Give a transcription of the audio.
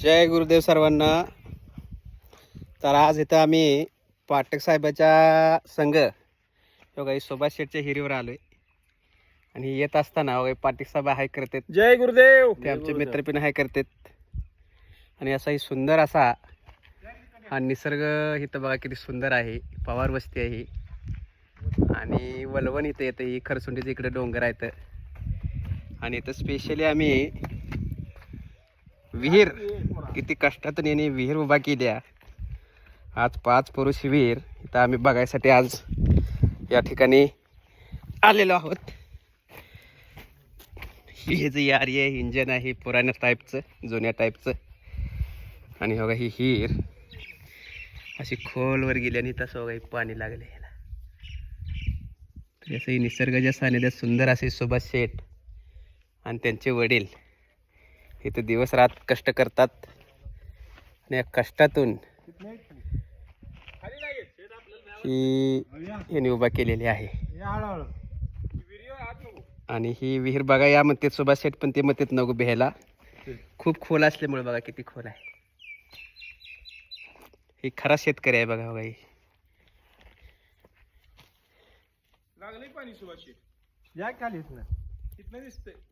जय गुरुदेव सर्वांना. तर आज इथं आम्ही पाटक साहेबाच्या संघ बघा सुभाष शेठच्या हिरीवर आलोय आणि येत असताना बघा पाटक साहेब हाय करतात. जय गुरुदेव. ते आमचे मित्र पण हाय करतात आणि असा ही सुंदर असा हा निसर्ग इथं बघा किती सुंदर आहे. पवार वस्ती आहे आणि वलवण इथं येतं. ही खरसुंडीचं इकडे डोंगर आहेत आणि इथं स्पेशली आम्ही विहीर किती कष्टातून यांनी विहीर उभा केली आहे. आज 5 पुरुष विहीर इथं आम्ही बघायसाठी आज या ठिकाणी आलेलो आहोत. हे जे यार आहे इंजन आहे पुराण्या टाईपचं जुन्या टाईपचं आणि बघा ही हिर अशी खोलवर गेली आणि तसं बघा पाणी लागले ह्याला. तर असं निसर्गाच्या सानिध्यात सुंदर असे सुभाष शेठ आणि त्यांचे वडील इथे दिवस रात कष्ट करतात आणि या कष्टातून ही यांनी उभा केलेली आहे. आणि ही विहीर बघा या म्हणते सुभाष शेठ पण ते म्हणतात नको भ्यायला. खूप खोल असल्यामुळे बघा किती खोल आहे. ही खरा शेतकरी आहे बघा. बघा ही लागले पाणी सुभाष या खाली इथनं दिसतंय.